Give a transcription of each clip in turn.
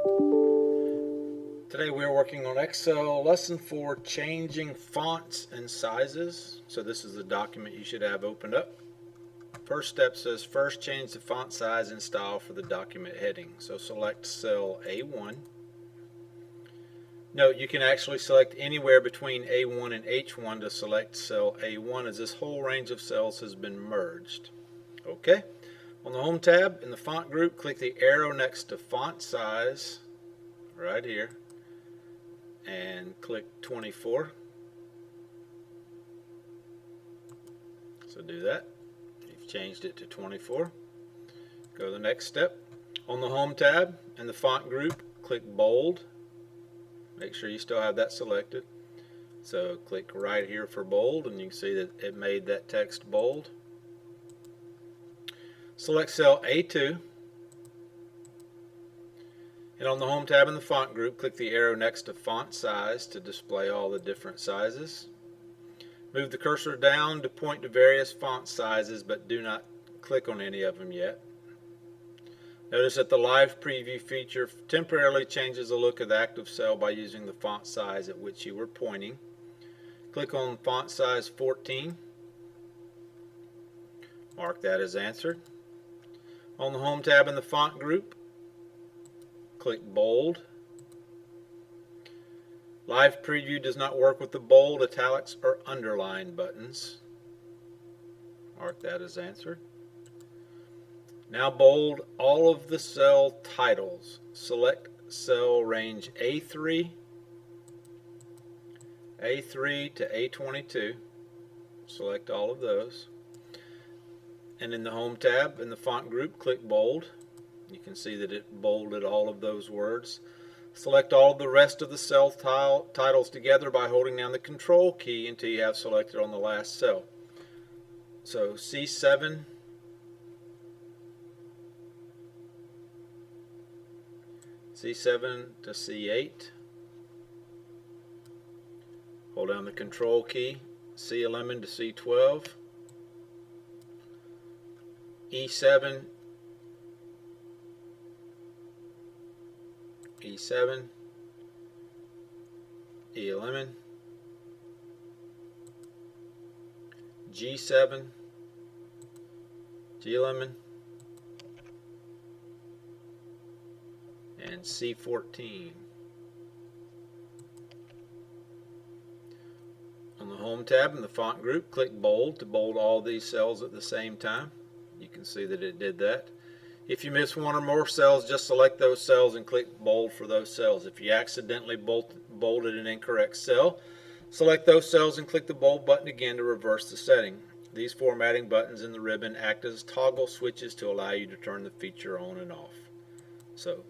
Today we're working on Excel lesson 4, changing fonts and sizes. So this is the document you should have opened up. First step says first change the font size and style for the document heading. So select cell A1. Note you can actually select anywhere between A1 and H1 to select cell A1 as this whole range of cells has been merged. Okay. On the Home tab in the font group, click the arrow next to font size right here and click 24. So do that. You've changed it to 24. Go to the next step. On the Home tab in the font group, click bold. Make sure you still have that selected. So click right here for bold and you can see that it made that text bold. Select cell A2. And on the Home tab in the font group, click the arrow next to font size to display all the different sizes. Move the cursor down to point to various font sizes, but do not click on any of them yet. Notice that the Live Preview feature temporarily changes the look of the active cell by using the font size at which you were pointing. Click on font size 14. Mark that as answered. On the Home tab in the font group, click bold. Live Preview does not work with the bold, italics, or underline buttons. Mark that as answered. Now bold all of the cell titles. Select cell range A3 to A22. Select all of those. And in the Home tab, in the font group, click bold. You can see that it bolded all of those words. Select all of the rest of the cell titles together by holding down the Control key until you have selected on the last cell. So C7 to C8. Hold down the Control key. C11 to C12. E7, E7, E11, G7, G11, and C14. On the Home tab in the font group, click bold to bold all these cells at the same time. You can see that it did that. If you miss one or more cells, just select those cells and click bold for those cells. If you accidentally bolded an incorrect cell, select those cells and click the bold button again to reverse the setting. These formatting buttons in the ribbon act as toggle switches to allow you to turn the feature on and off. So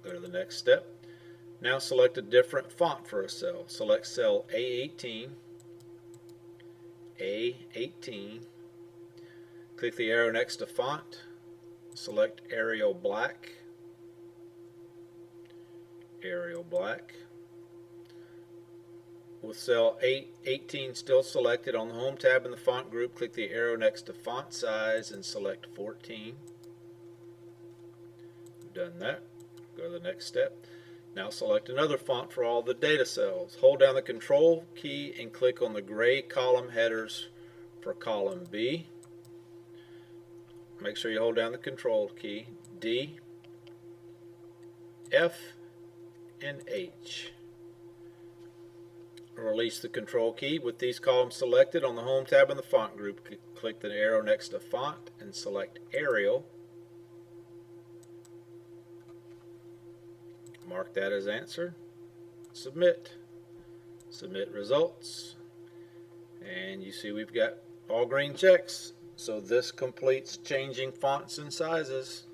go to the next step. Now select a different font for a cell. Select cell A18. Click the arrow next to font. Select Arial Black. With cell 18 still selected, on the Home tab in the font group, click the arrow next to font size and select 14. You've done that. Go to the next step. Now select another font for all the data cells. Hold down the Control key and click on the gray column headers for column B. Make sure you hold down the Control key, D, F, and H. Release the Control key. With these columns selected, on the Home tab in the font group, click the arrow next to font and select Arial. Mark that as answered. Submit. Submit results. And you see we've got all green checks. So this completes changing fonts and sizes.